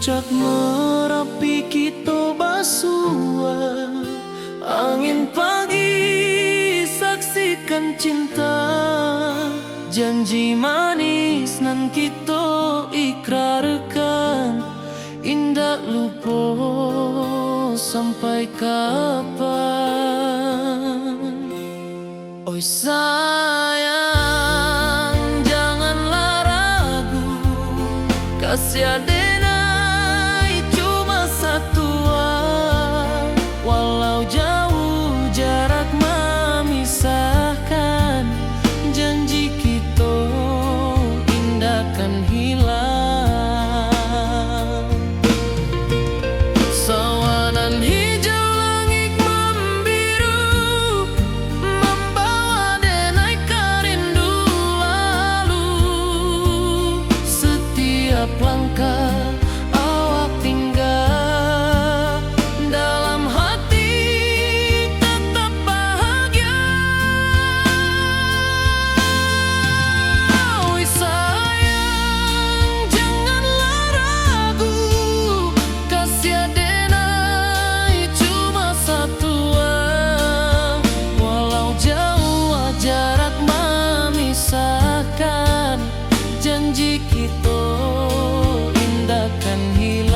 Puncak Merapi kita basua, angin pagi saksikan cinta, janji manis nan kita ikrarkan, indah lupa sampai kapan. Oi sayang, janganlah ragu, kasih adenai cuma satu, walau jauh jarak memisahkan, janji kita indah kan hilang. Sawanan hijau langit membiru, membawa denai karindu lalu. Setiap langkah awak tinggal, dalam hati tetap bahagia. Oi sayang, janganlah ragu, kasih adenai cuma satu, walau jauh jarak memisahkan, janji kita indah kan hilang.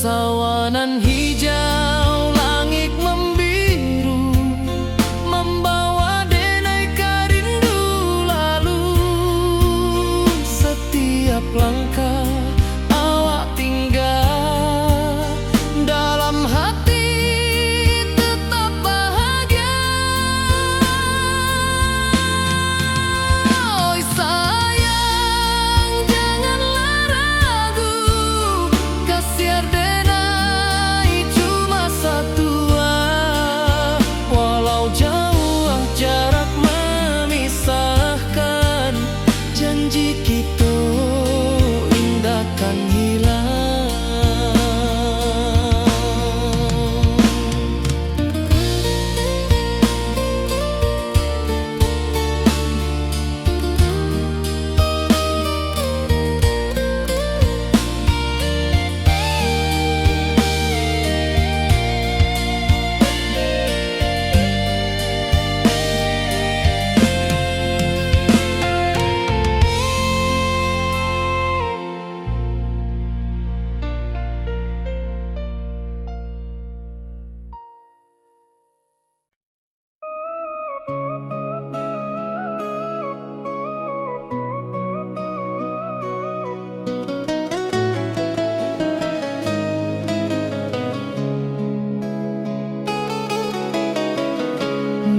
Sawanan hijau langit membiru, membawa denai karindu lalu. Setiap langkah awak tinggal, dalam hati tetap bahagia. Oi sayang, janganlah ragu, kasih adenai cuma satu, walau jauh jarak memisahkan, janji kita indah kan hilang.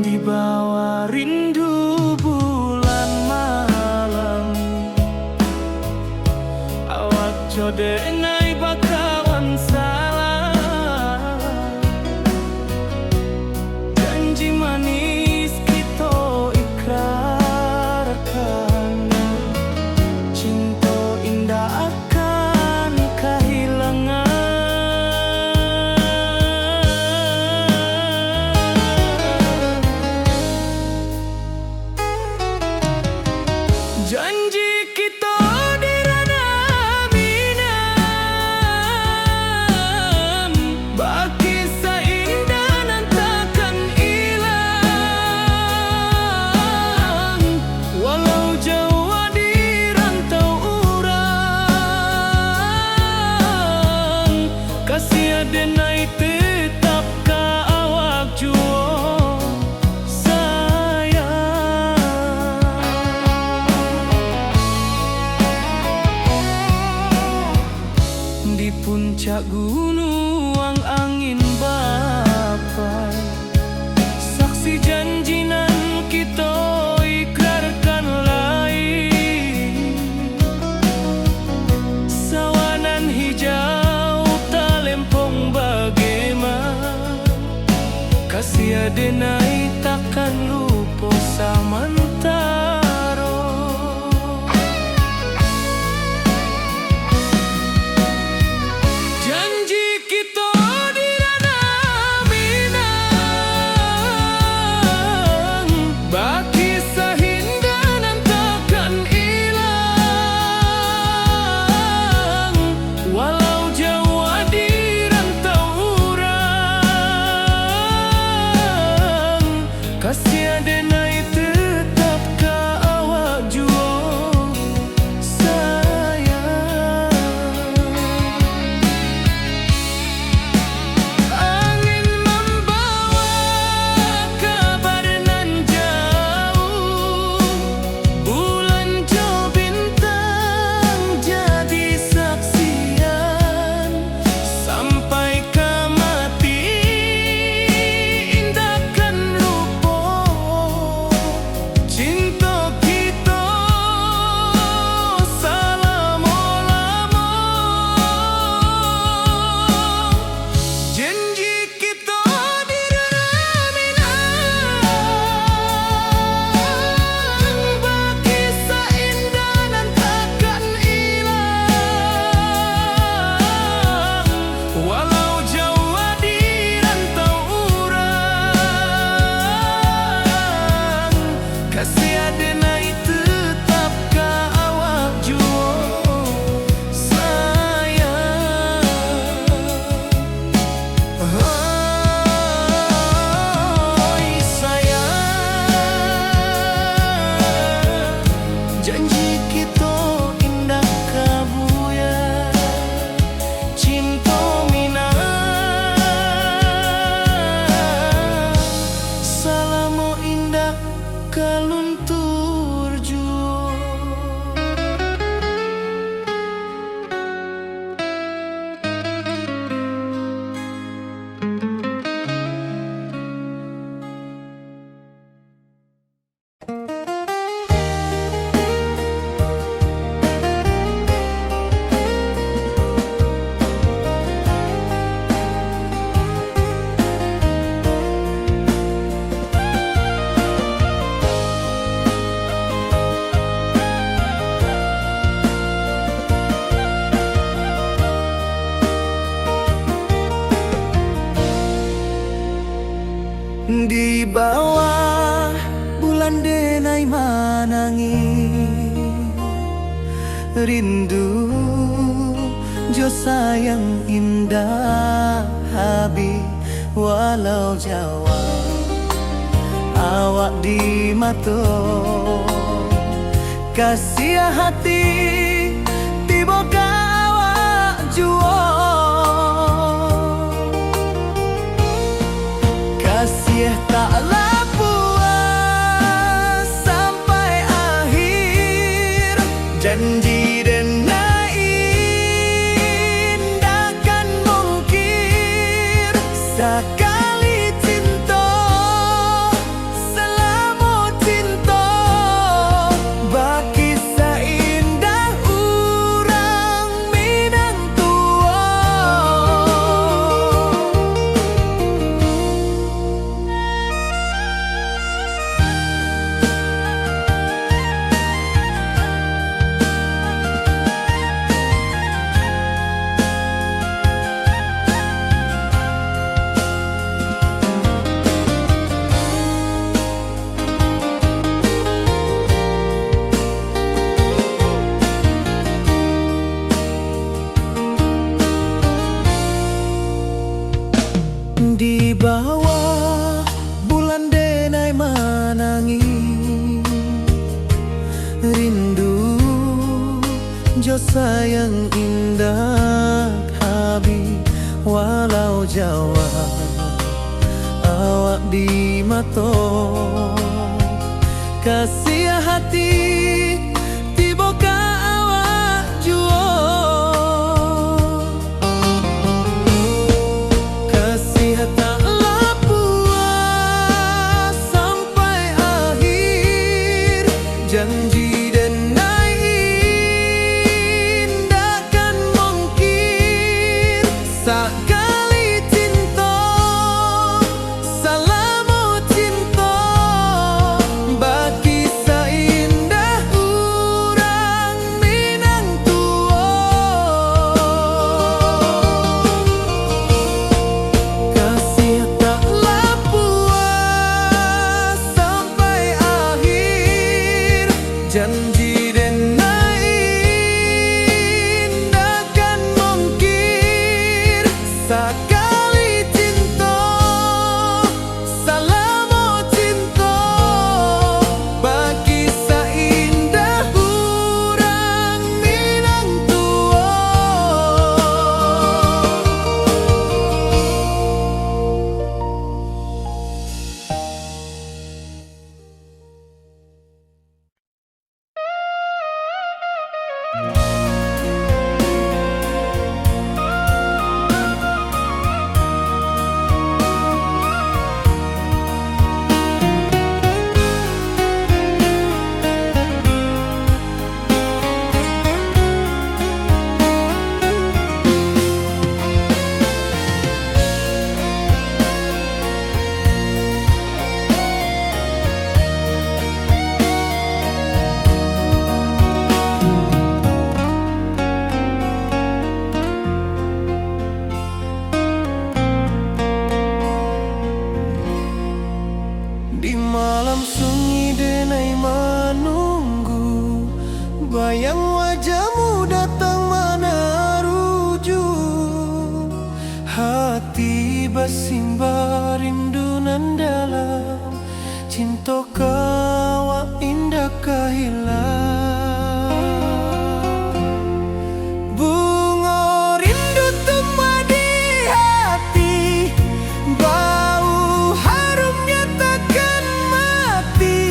Di bawah rindu bulan malam, awak codenai bakawan salah, janji manis kita ikrarkan, cinta indah akan kehilangan. Janji kita di ranah minam, baki seindah nan takkan hilang, walau jauh di rantau urang, kasih adenai tetap ka awak jua. luntur juo. Di bawah bulan denai manangi, rindu jo sayang indah habi walau Jawa awak di mato kasih hati tiba awak juo. Kasih taklah puas sampai akhir, janji denai indakan mungkir. Sekali cinta selama cinta, baki seindah urang Minang tua. Di bawah bulan denai manangi, rindu jo sayang indah habi walau Jawa awak di mato kasih hati tiba ka awak juo. Taklah puas sampai akhir, janji denai indakan mungkir. Sekali cinta selama cinta, baki seindah urang Minang tua. Kasih taklah puas sampai akhir, janji denai indakan mungkir. Sekali cinta selama cinta, baki seindah urang Minang tua. Di malam sunyi denai menunggu, bayang wajahmu datang mana rujuk. Hati bersimbar rindu nan dalam, cinta kau indah kehilang. Bunga rindu tumbuh di hati, bau harumnya takkan mati.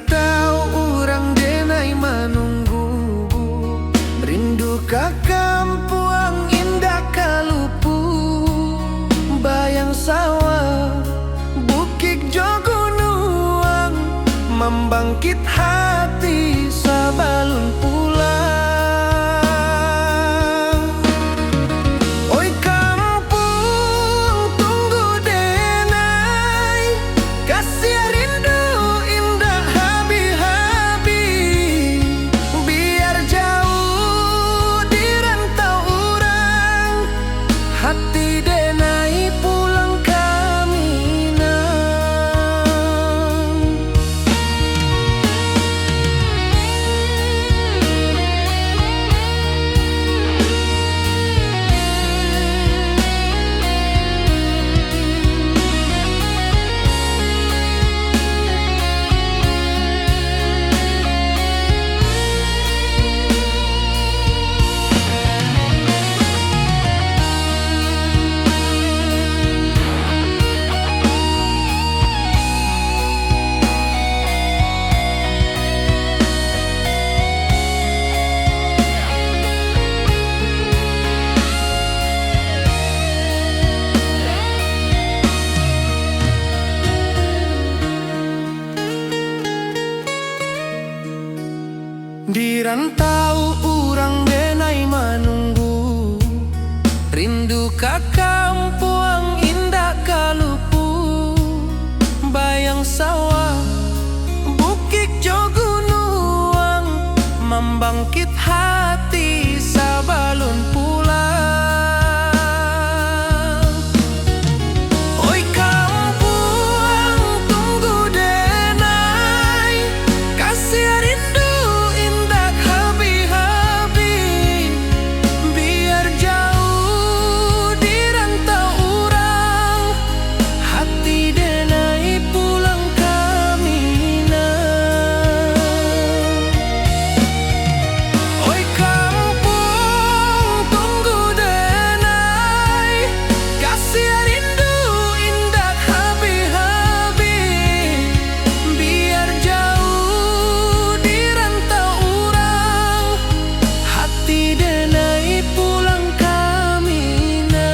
rantau urang denai menunggu, rindu ka kampuang indah kalupu, bayang sawah bukit jo gunung, membangkit hati sabalun pulang. Oi kampung tunggu denai, kasih rindu indah habi-habi, biar jauh di rantau urang, hati denai pulang ke Minang. Di rantau urang denai menunggu, rindu ka kampuang indah kalupu, bayang sawah bukit jo gunung, membangkit hati sabalun pulang. Oi kampung tunggu denai, kasih rindu indah habi-habi, biar jauh di rantau urang, hati denai pulang ke Minang. Oi kampung tunggu denai, kasih rindu indah habi-habi, biar jauh di rantau urang, hati denai pulang ke Minang.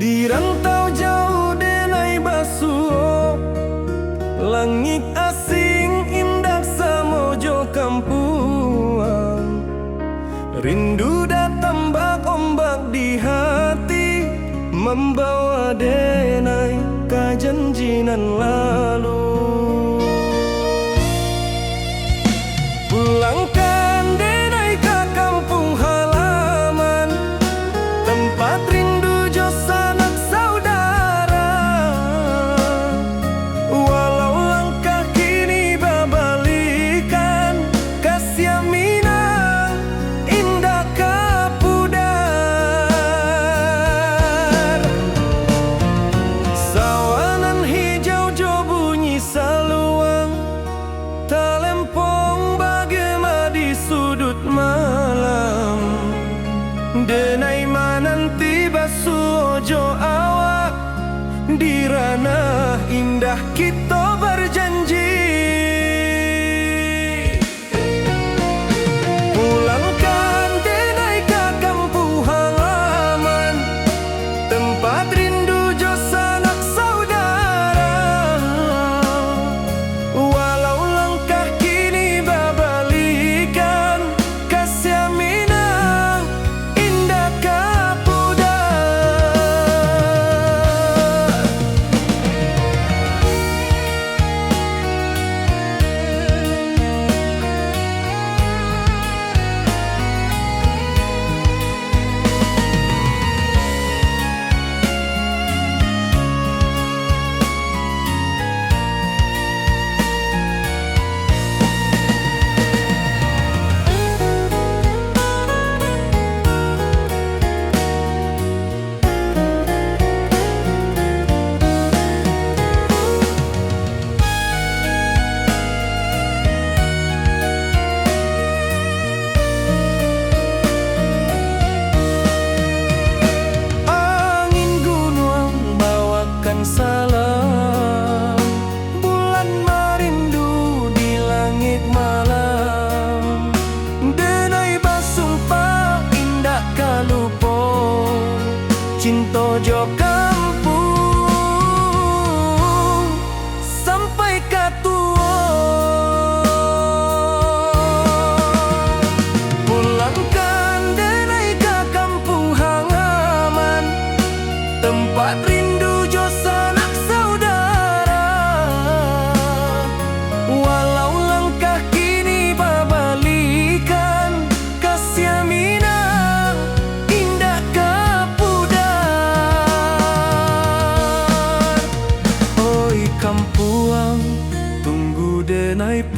Di rantau jauh denai basuh, langit asing indah samojo kampuang, rindu datang bak ombak di hati, membawa denai ke janjinan lalu. Pulangkan denai ke kampung halaman, tempat rindu jo sanak saudara. Walau langkah kini babalikan, kasih Minang indah kapudar. Sawanan hijau jo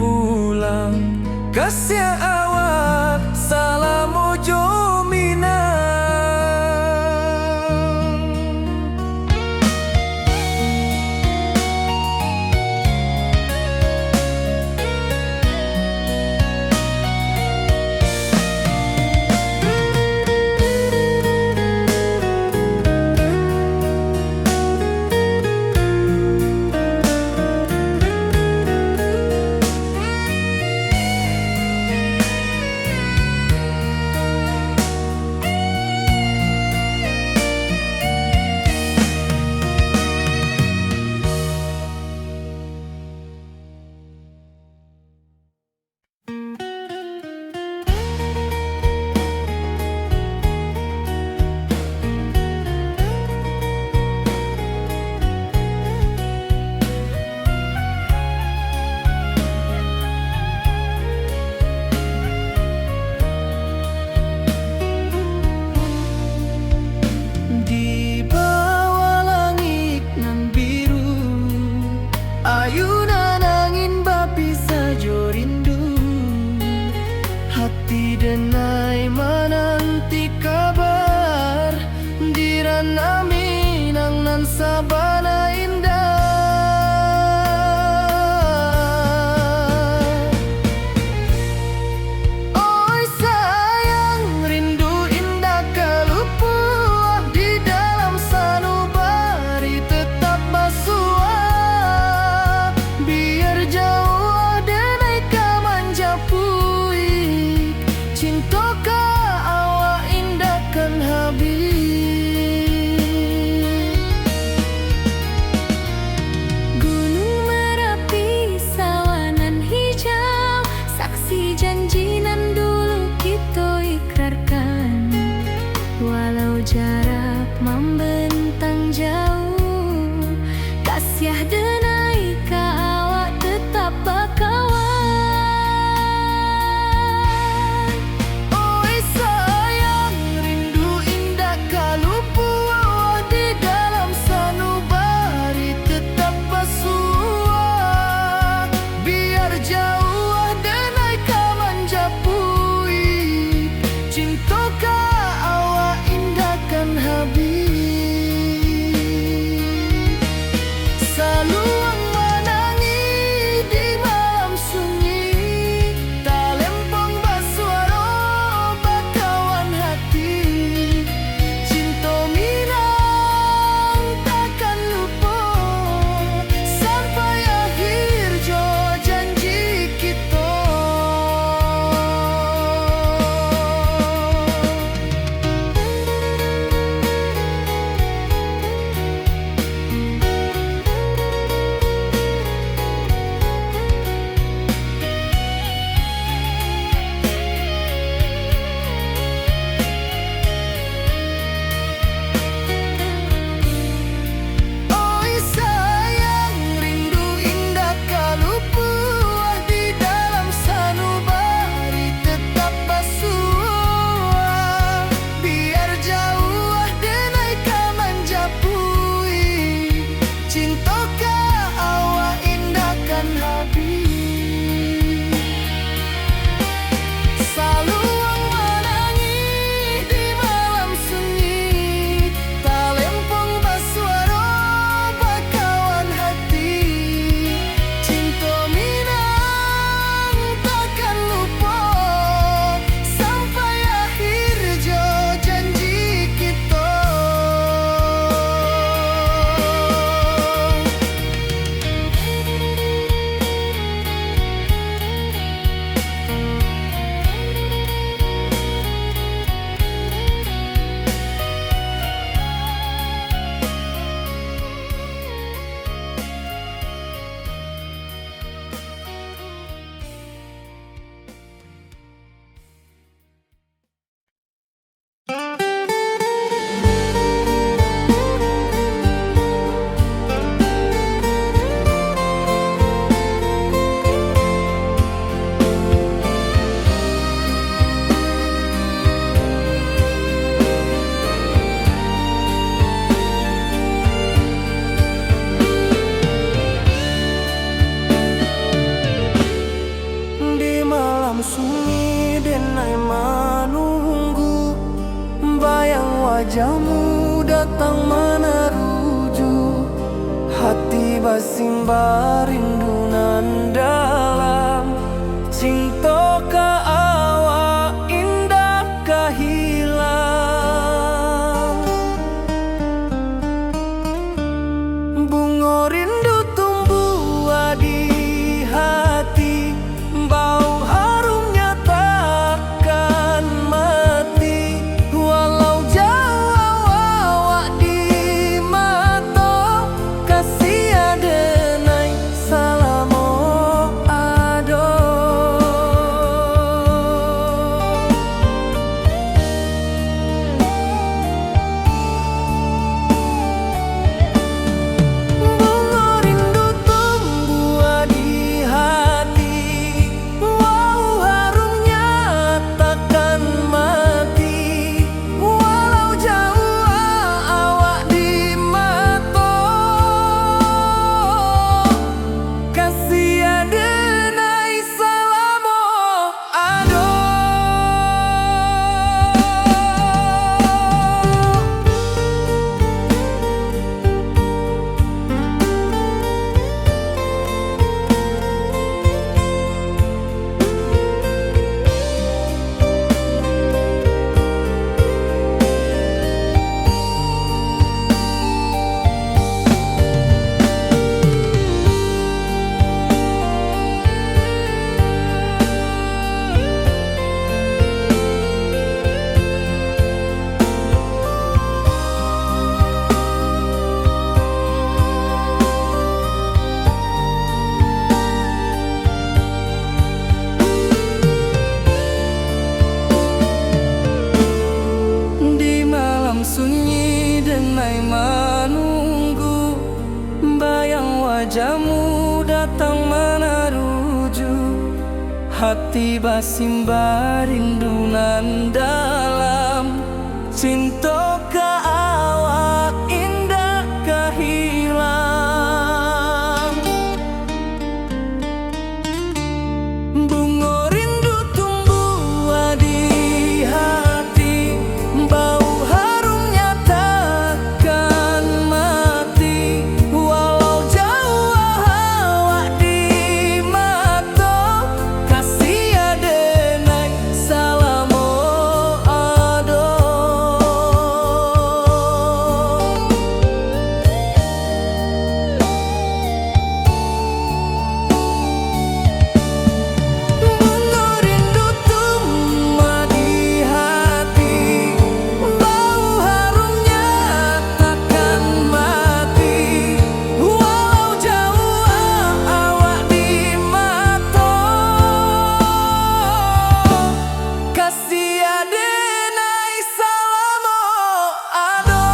pulang. Kasih awak salam ojo minang. Sabana indah, oi sayang rindu indah kalupua di dalam sanubari tetap basua, biar jauh denai ka manjapui, cintoka awak indah kan habis. Janjinan dulu kita ikrarkan, walau jarak membentang jauh, kasih denai ka awak tetap bakawan. Oi sayang rindu indah kalupua di dalam sanubari tetap basua, biar jauh sunyi denai menunggu, bayang wajahmu datang meneruju. Hati basimba rindu nan dalam, cinta ka awak indah kahilang. Bunga rindu tumbuh di hati, bau harumnya takkan mati. Walau jauh awak di mata, kasih adenai salamo ado. Bunga rindu tumbuh di hati, wow harumnya takkan mati. Walau jauh awak di mata, kasih adenai salamo ado. Di malam sunyi denai menunggu, bayang wajahmu datang meneruju. Hati basimba rindu nan dalam, cinta ka awak indah kahilang. Bunga rindu tumbuh di hati, bau harumnya takkan mati. Walau jauh awak di mata, kasih adenai salamo ado. Bunga rindu tumbuh di hati, bau harumnya takkan mati. Walau jauh awak di mata, kasih adenai salamo ado.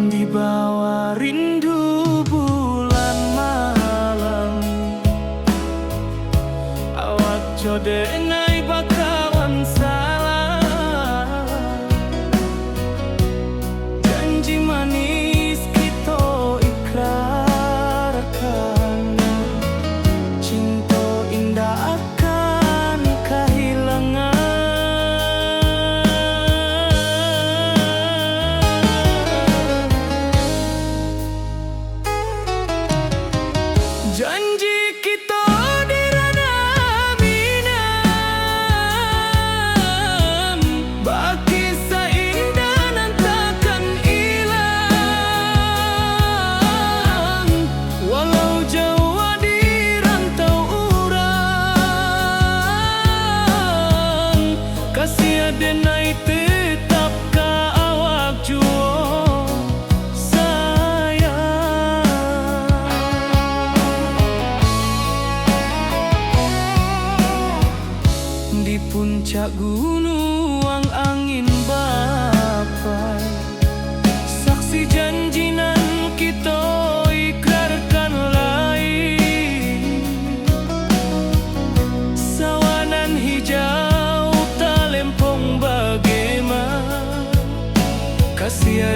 Di bawah rindu bulan malam, awak jodenai bakawan salah. Janji manis kita ikrarkan, cinta indah akan kehilangan.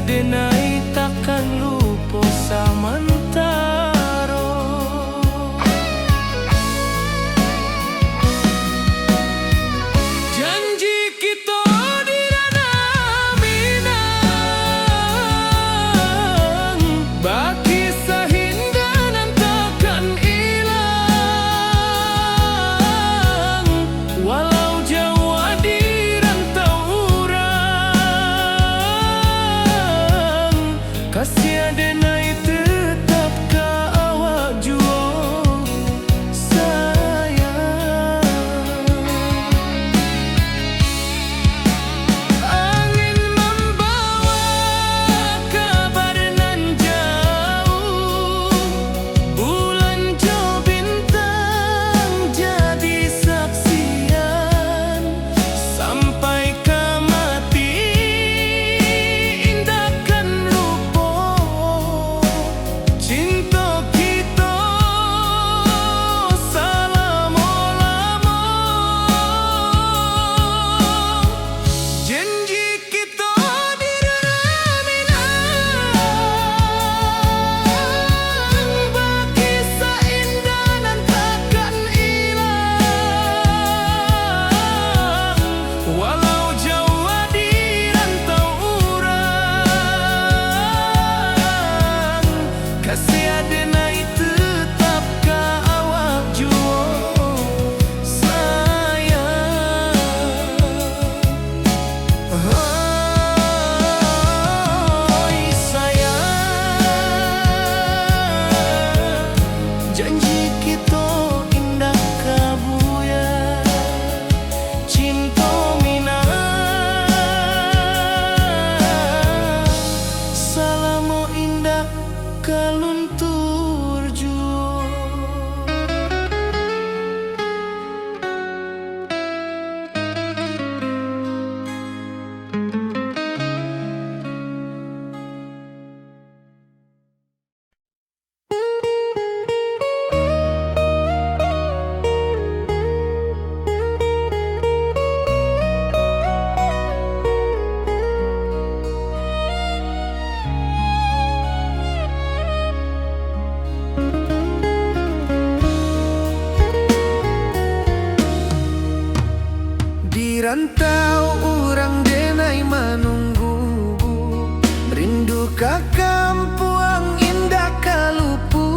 denai takkan lupa samantaro. Janji kita di ranah Minang, baki sahindanan takkan hilang. Walau jauh di rantau urang, kasih denai tetap ka awak jua sayang. Angin membawa kabar nan jauh, bulan jauh bintang jadi saksian. Sampai ke mati indahkan lupa cinta kita selama-lama. Janji kita di ranah Minang, baki seindah nan takkan hilang. Walau jauh di rantau urang, kasih denai tetap ka awak jua sayang. Oi sayang, janji kita indah kabuya, cinta Minang selama indah kaluntur jua. Di rantau urang denai menunggu, rindu ka kampuang indah kalupu.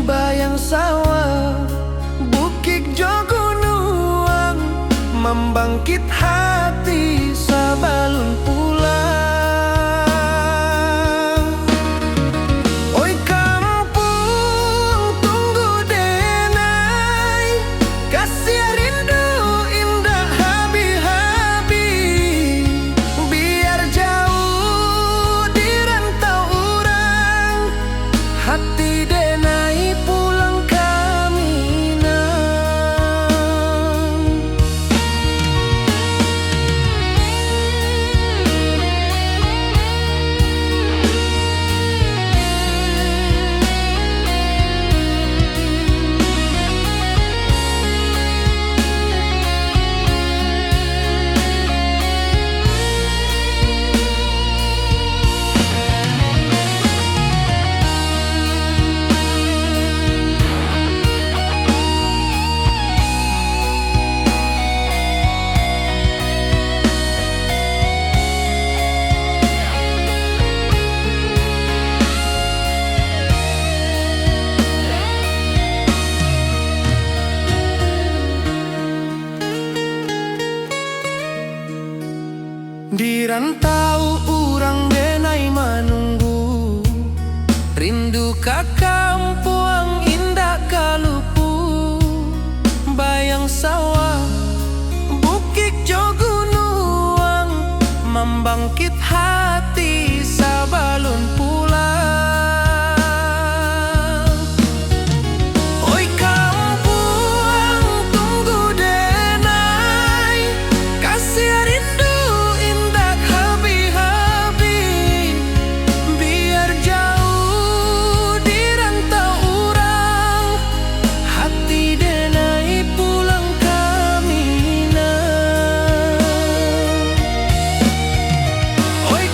Bayang sawah, bukit jo gunung, membangkit hati sabalun pulang. Oi kampung tunggu denai, kasih rindu indah habi-habi. Biar jauh di rantau urang, hati denai pulang ke Minang. Di rantau urang denai menunggu, rindu ka kampuang indah kalupu. Bayang sawah, bukit jo gunung, membangkit hati sabalun pulang. Oi kampung tunggu denai, kasih rindu indah habi-habi. Biar jauh di rantau urang, hati denai pulang ke Minang. Oi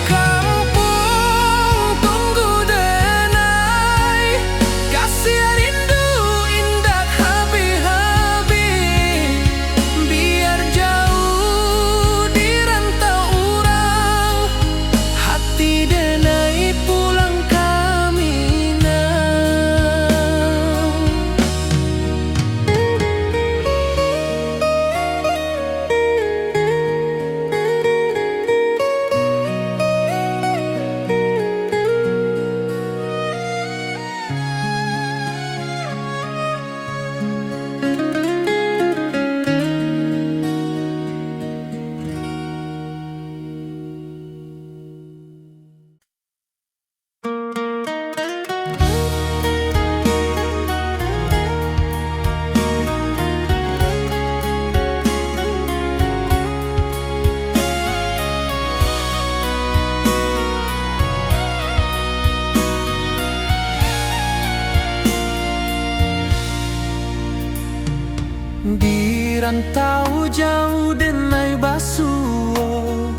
rantau jauh denai basuo,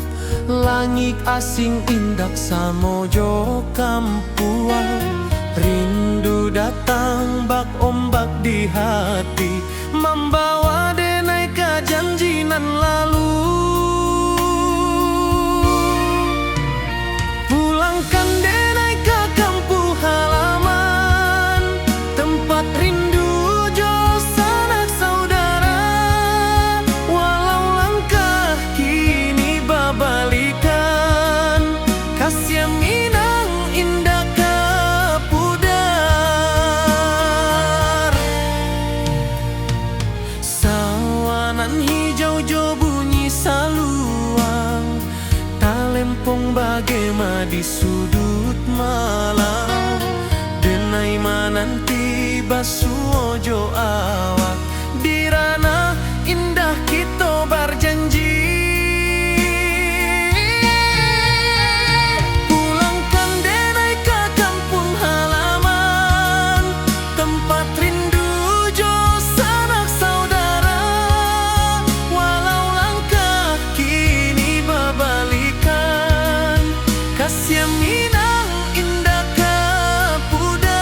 langit asing indak samojo kampuan. Rindu datang bak ombak di hati, membawa denai ke janji nan lalu. Pulangkan denai ke kampung halaman, tempat rindu jo sanak saudara. Walau langkah kini babalikan, kasih minang indah ke pudar. Sawanan hijau jo bunyi saluang, talempong bagema di sudut malam. Denai mananti basuo jo awak, di ranah indah kita berjanji. Pulangkan denai ke kampung halaman, tempat rindu jo sanak saudara. Walau langkah kini babalikan, kasih minang indah ke pudar.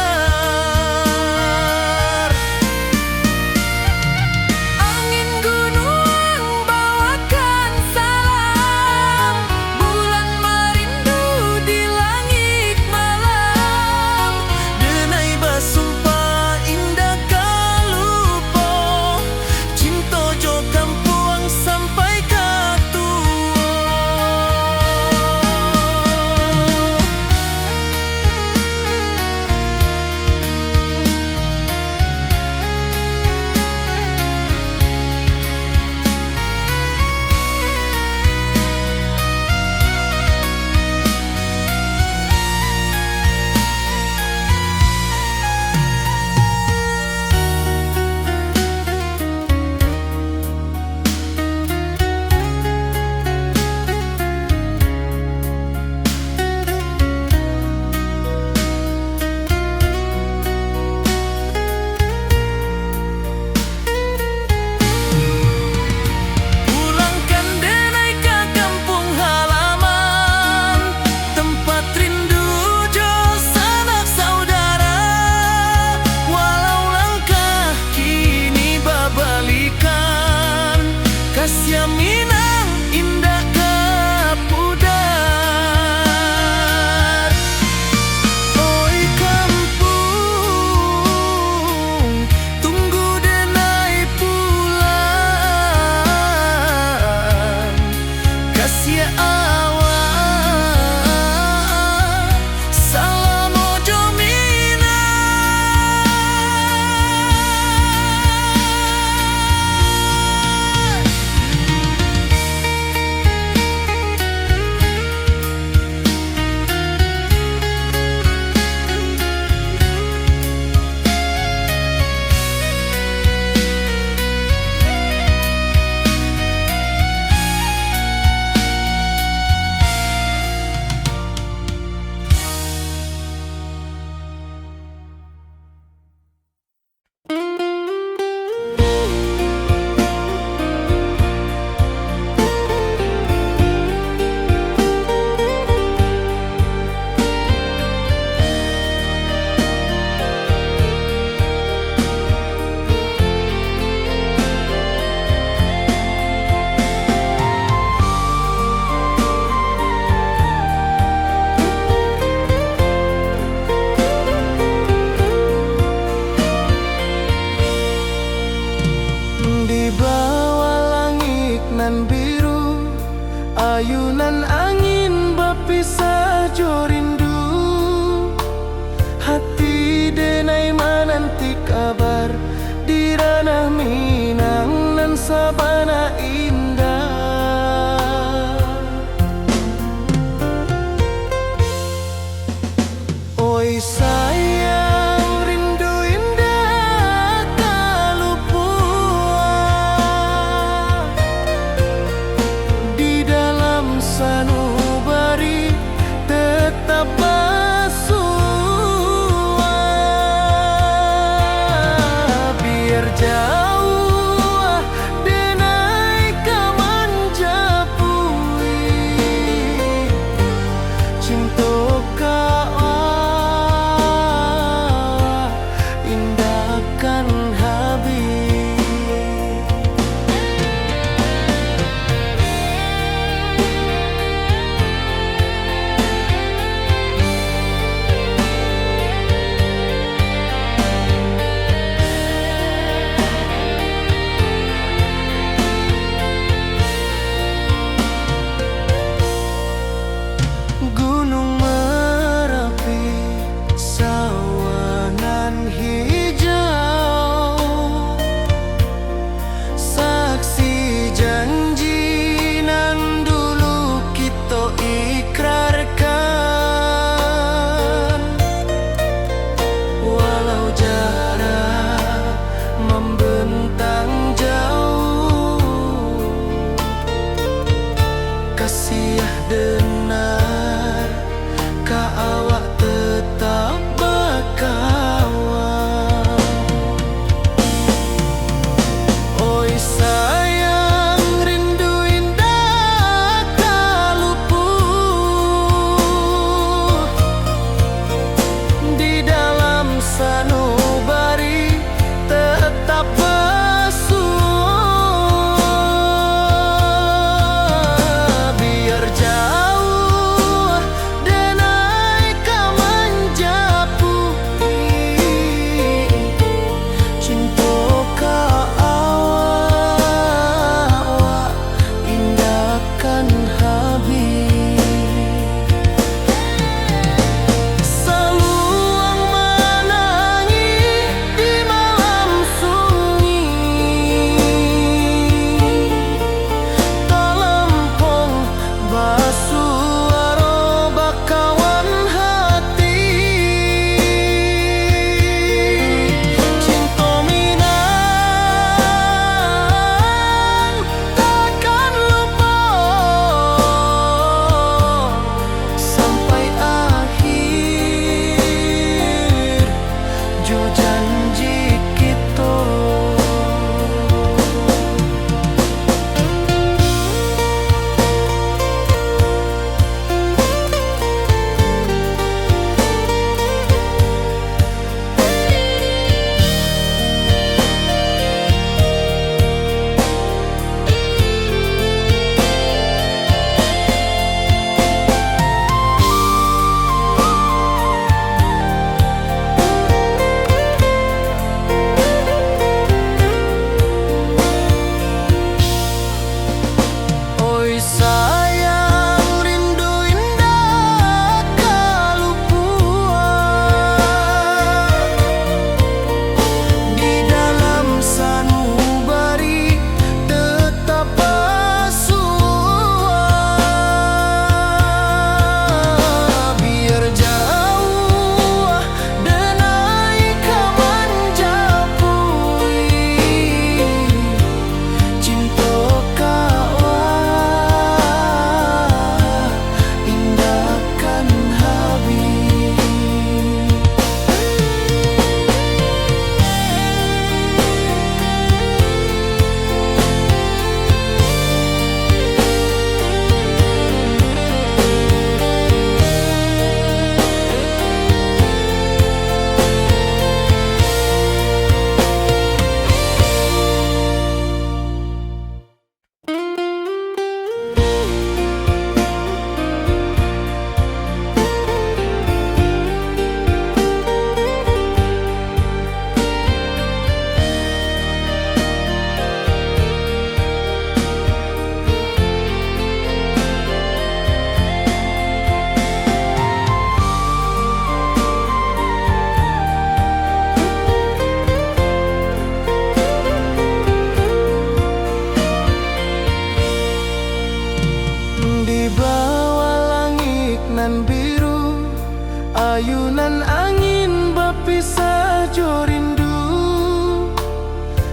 Ayunan angin berpisah jo rindu,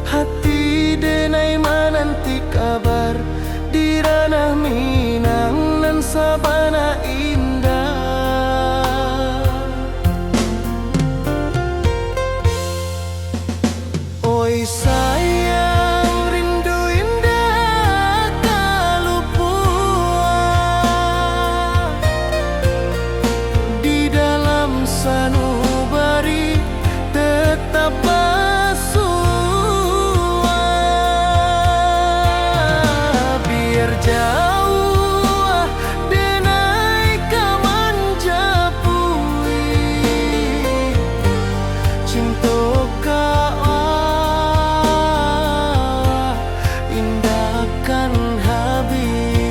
hati denai menanti kabar di ranah Minang nan sabana indah. Oi sayang, rindu indah kalupua di dalam sanubari tetap bersua. Biar jauh denai kamanjapui cinta indahkan habis.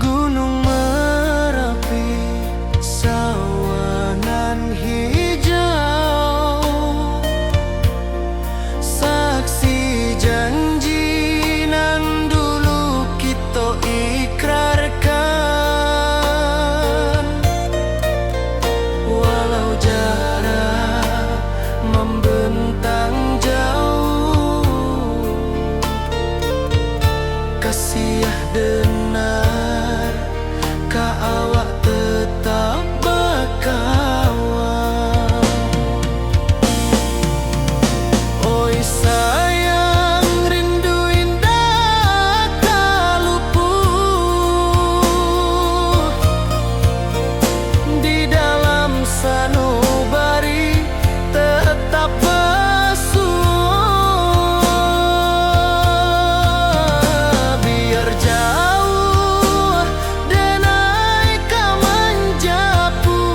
Gunung Merapi, sawanan hijau, saksi janji nan dulu kita ikrarkan. Walau jarak membentang jauh, kasiah denar ka awak tetap berkawan. Oi sayang, rindu indah kaluput di dalam sanubari tetap bersua. Biar jauh denai kamanjapui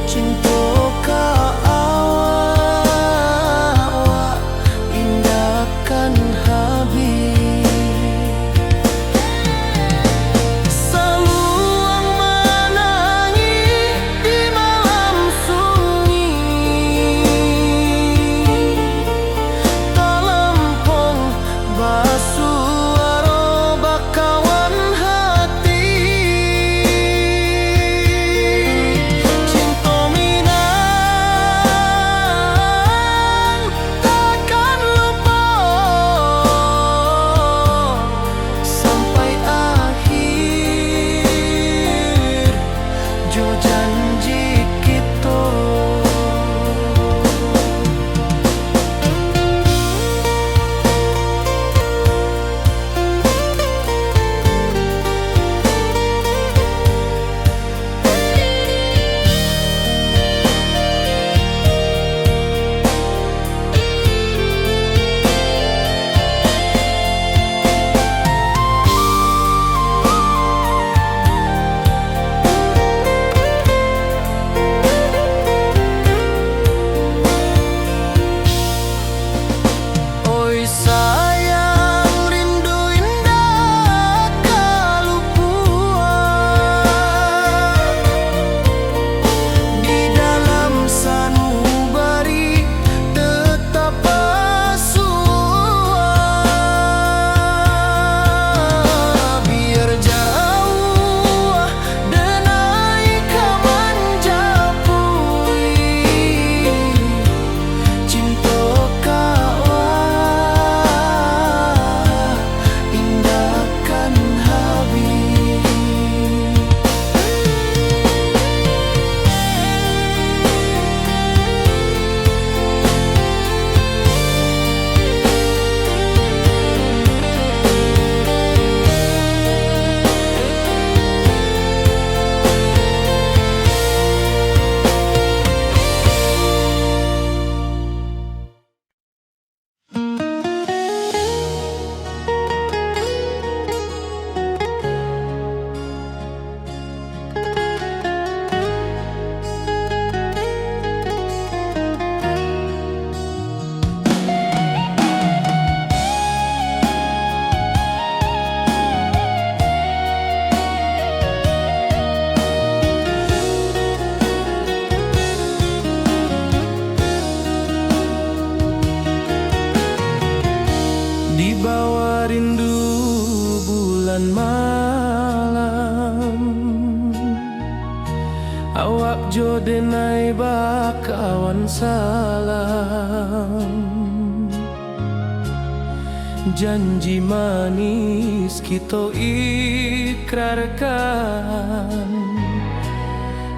cinta ka awak indahkan habis. Saluang menangi di malam sunyi, talempong basuara bakawan hati. Cinta Minang takkan lupa sampai akhir jo janji kita. Oi sayang, rindu indah kalupua di dalam sanubari tetap bersua. Biar jauh denai kamanjapui cinta ka awak bawa rindu bulan malam, awak jo denai bakawan salam. Janji manis kita ikrarkan,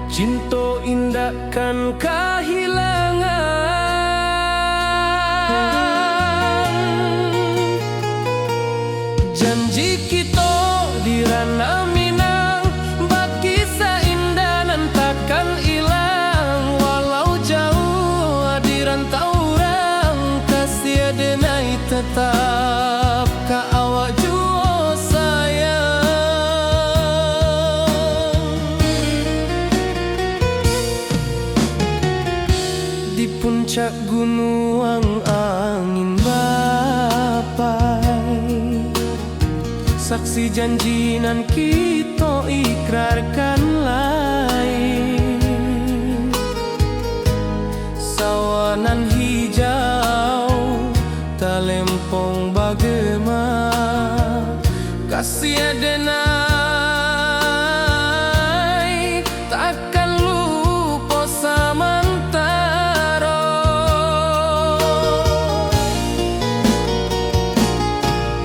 cinta indahkan kehilangan. Janji kita di ranah Minang, bakisah indah nan takkan hilang. Walau jauh di rantau orang, kasih denai tetap ka awak jua sayang. Di puncak gunung angin bapai, saksi janji nan kita ikrarkan lain. Sawanan hijau talempong bagema, kasih denai takkan lupa samantara.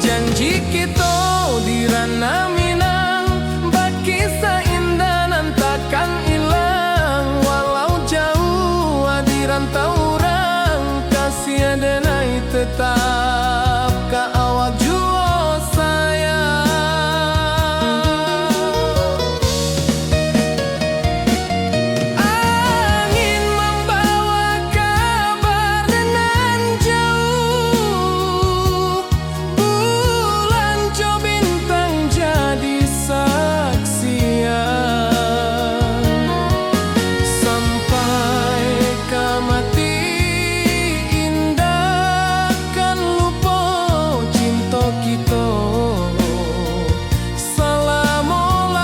Janji kita di ranah Minang, bakisah indah nan takkan hilang. Walau jauh di rantau orang, kasih denai tetap ka awak jua sayang. Angin membawa kabar nan jauh, bulan jo bintang jadi saksian. Sampai ke mati indahkan lupa cinta kita selama-lama.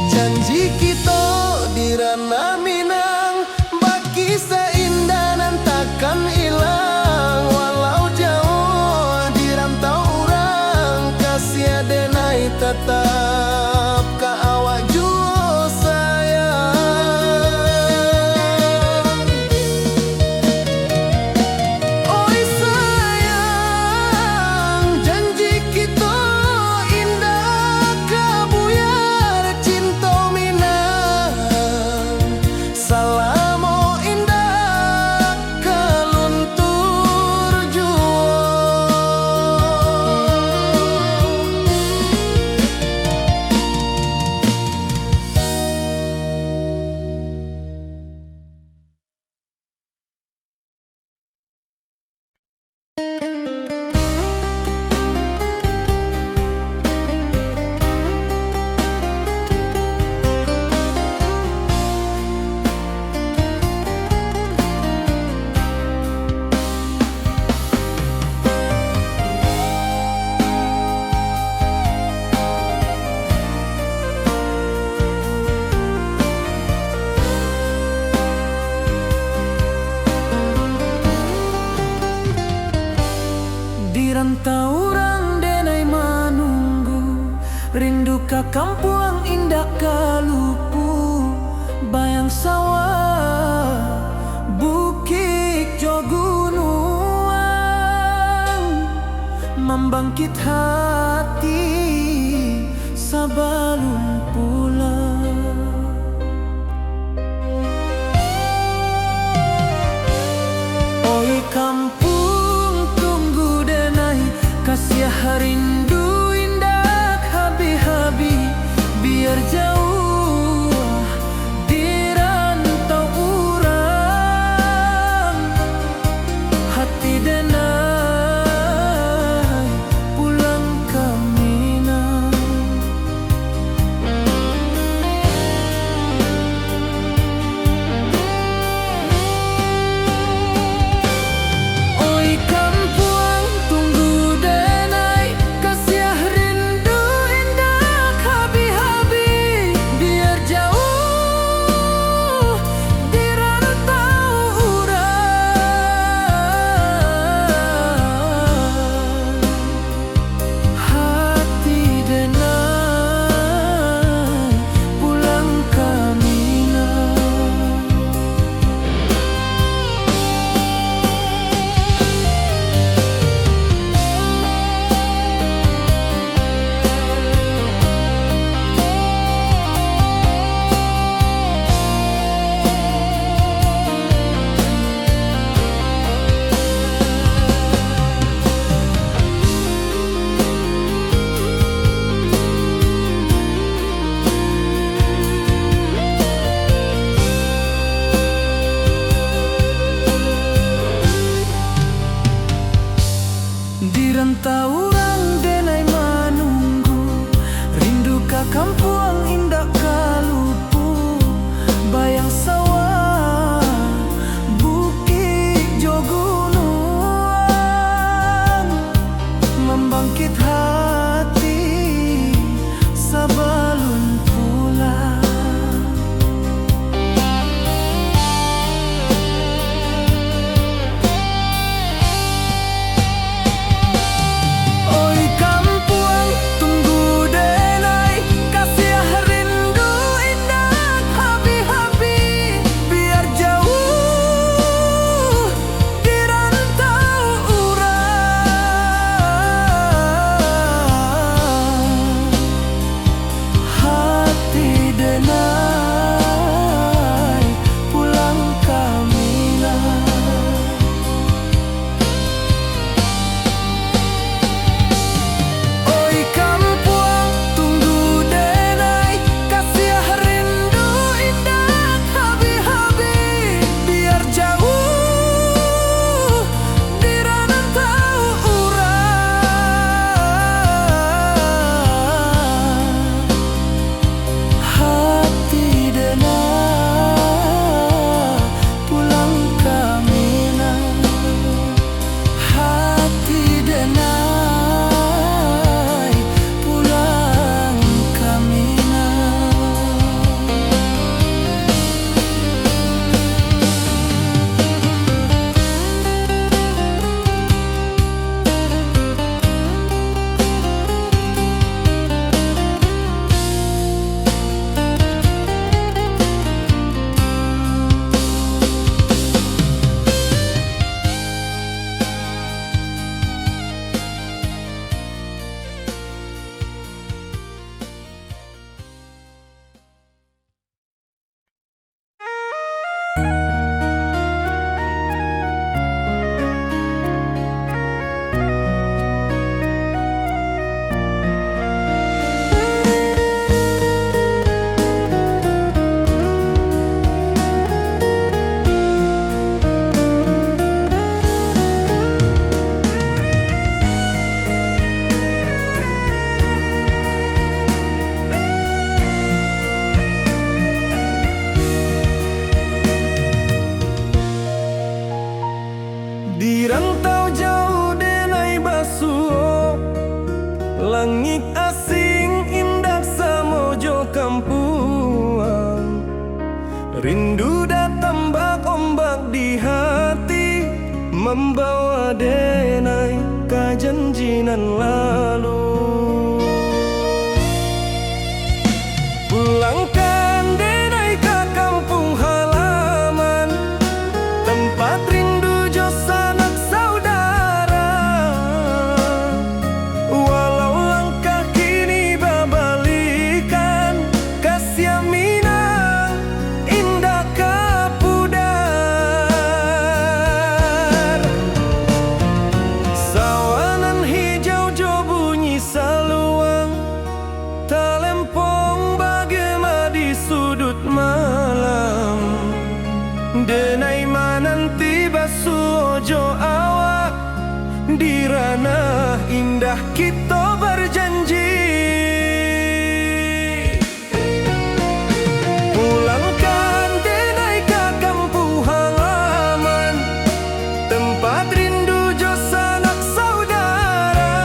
Janji kita di ranah Minang, bakisah indah nan takkan hilang. Walau jauh di rantau orang, kasih denai tetap ka awak jua sayang. Oi sayang, janji kita indah kabuyar cinta Minang. Salamo indah keluntur jua. Di rantau orang denai manunggu, rindu ka kampung indah kalupu. Bayang sawah, bukit jo gunung, membangkit hati sebelum pulang. Oi kampung tunggu denai, kasih rindu indah habi-habi. Biar jauh Rindu datang ombak di hati, membawa denai ke janjinan lalu. Pulangkan denai ke kampung halaman, tempat rindu jo sanak saudara. Walau langkah kini babalikan, kasih Minang indah kapudar. Sawanan hijau jo bunyi saluang, talempong bagema di sudut malam. Denai mananti basuh ojo awak, di ranah indah kita berjanji. Pulangkan denai ke kampung halaman, tempat rindu jo sanak saudara.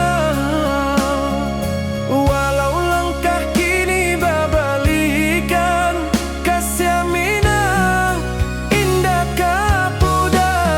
Walau langkah kini babalikan, kasih Minang indah kapudar.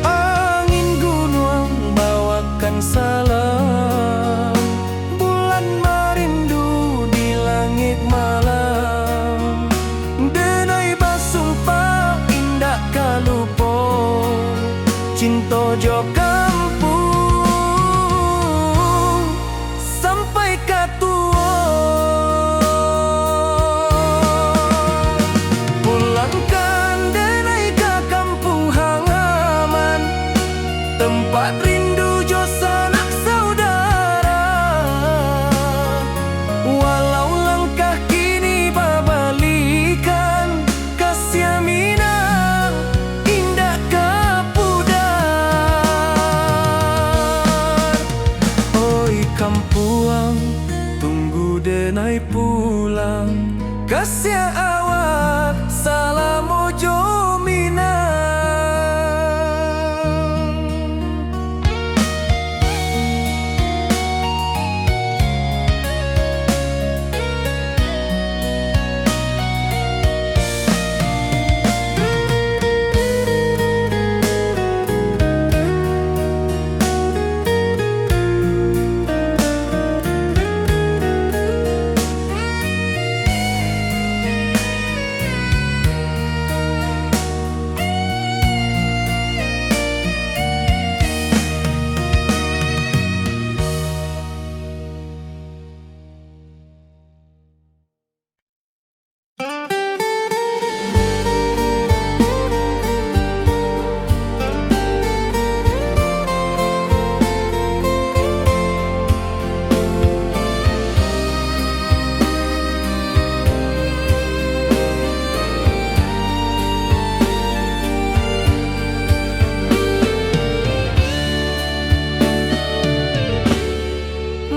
Angin gunung bawakan salam, bulan merindu di langit malam. Denai basumpah indah kalupo, cinta jo kampung sampai katua. Pulangkan denai ke kampung halaman, tempat rindu jo sanak saudara. Walau langkah kini babalikan, kasih Minang indah kapudar. Oi kampuang, tunggu denai pulang, kasih awak salam ojo Minang.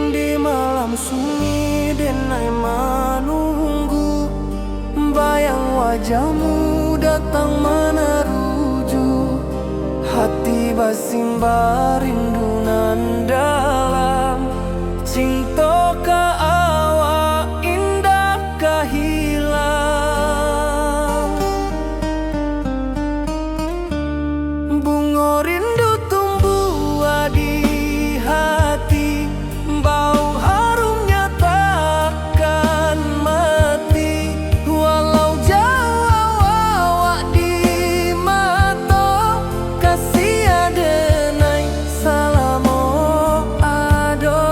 Di malam sunyi denai menunggu, bayang wajahmu datang meneruju. Hati basimba rindu nan dalam, cinta ka awak indah ka hilang. Bunga rindu tumbuh di hati, bau harumnya takkan mati. Walau jauh awak di mata, kasih denai salam ado.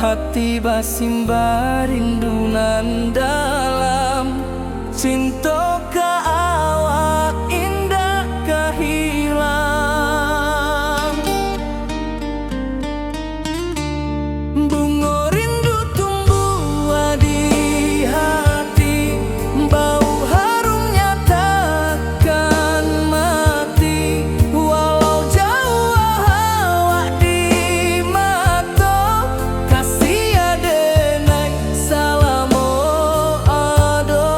hati basimba rindunan dalam cinta ka awak indah kahilang. Bunga rindu tumbuh di hati, bau harumnya takkan mati. Walau jauh awak di mata, kasih adenai salamo ado.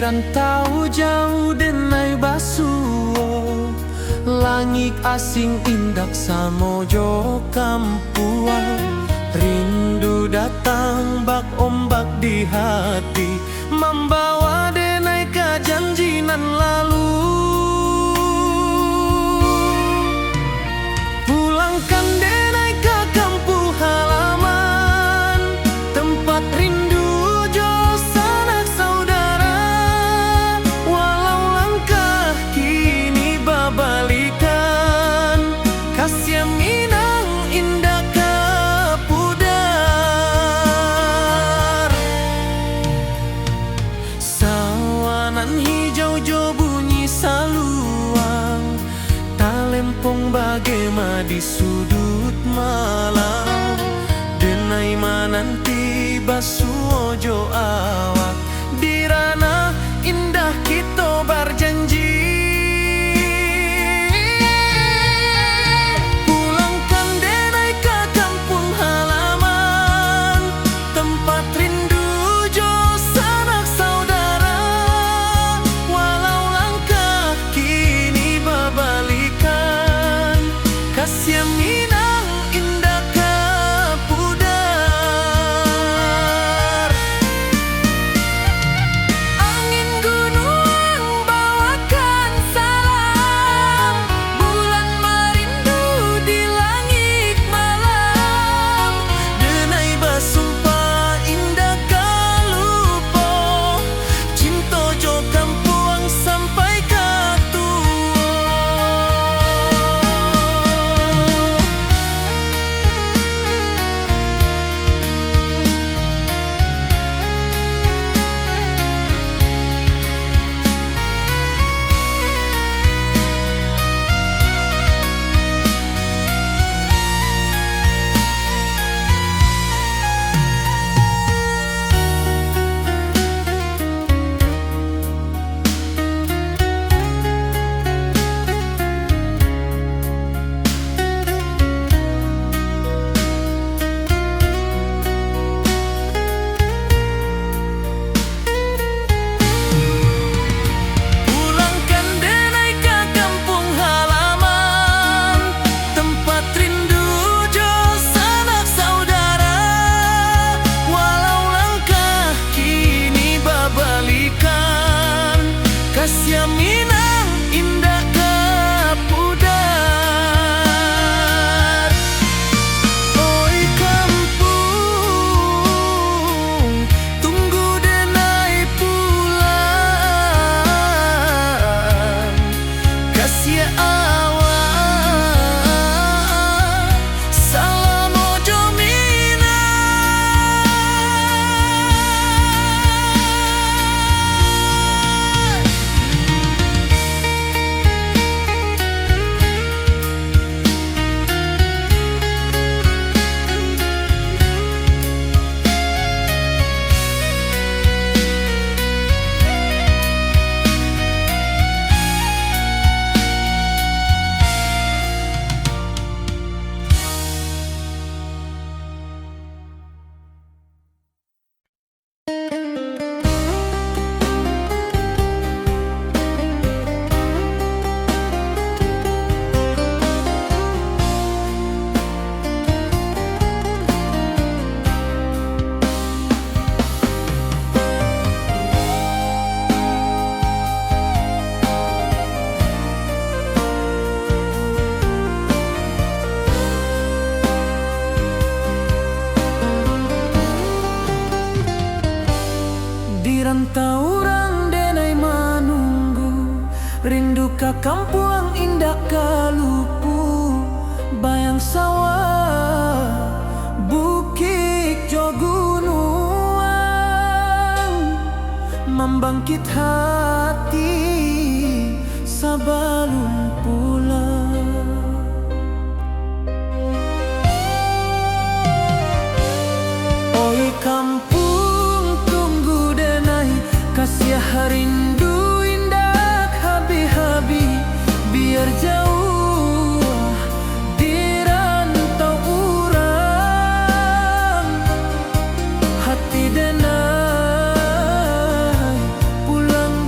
rantau jauh denai basuo, langit asing indak samojo kampuang. Rindu datang bak ombak di hati, membawa denai ke janji nan lalu. Pulangkan denai ke kampung halaman, tempat rindu jo sanak saudara. Walau langkah kini babalikan, kasih minang indah ke pudar. Sawanan hijau jo bunyi saluang, talempong bagema di sudut malam. Denai mananti basuojo awak, di ranah indah kita berjanji. Pulangkan denai ke kampung halaman, tempat rindu jo sanak saudara. Walau langkah kini babalikan, kasih minang indah ke pudar. Angin gunung bawakan salam, bulan merindu di langit malam. Denai basumpah indah kalupo, cinta jo kampuang sampai ke tua. Pulangkan denai ke kampung halaman, tempat rindu jo sanak saudara. Walau langkah kini babalikan, kasih minang indah ke pudar. Oi kampung, tunggu denai pulang. Kasih awak, salam ojo minang. Di rantau orang denai manunggu, rindu ke kampuang indah kalupu. Bayang sawah, bukit jo gunung, membangkit hati sebelum pulang. Oi kampung, tunggu denai, kasih rindu indah habi-habi. Biar jauh di rantau urang, hati denai pulang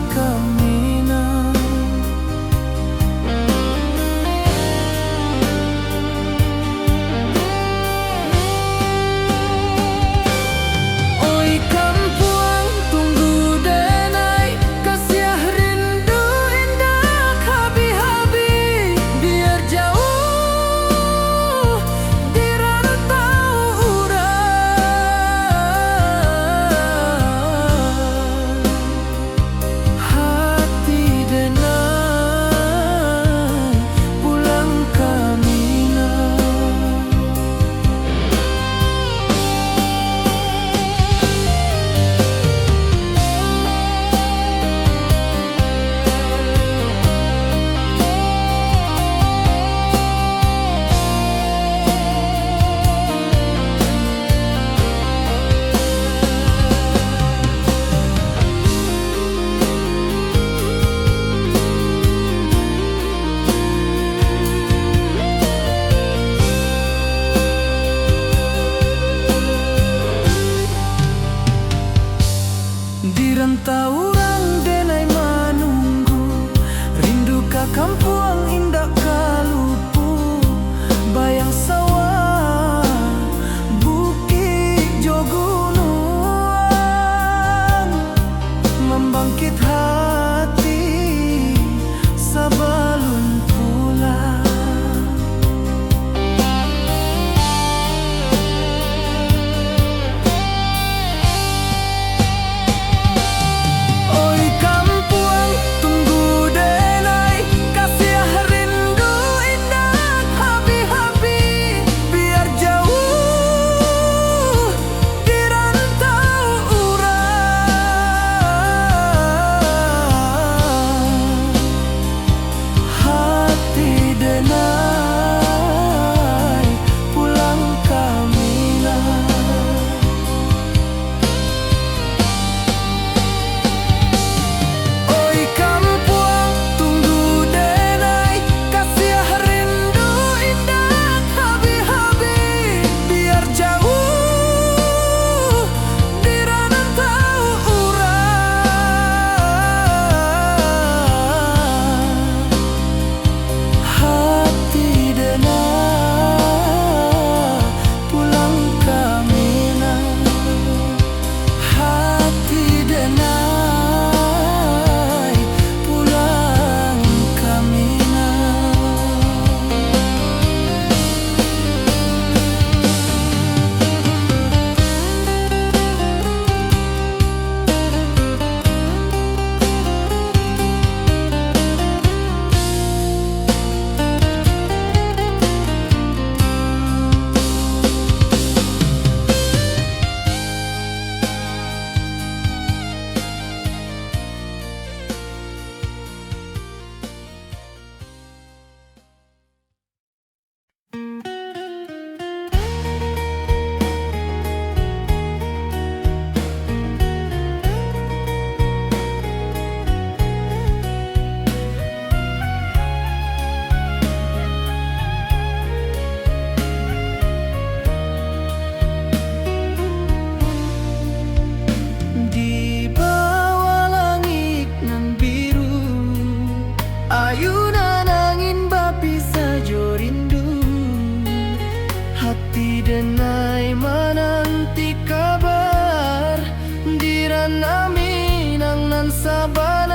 denai menanti kabar Dira namin ang nan sabar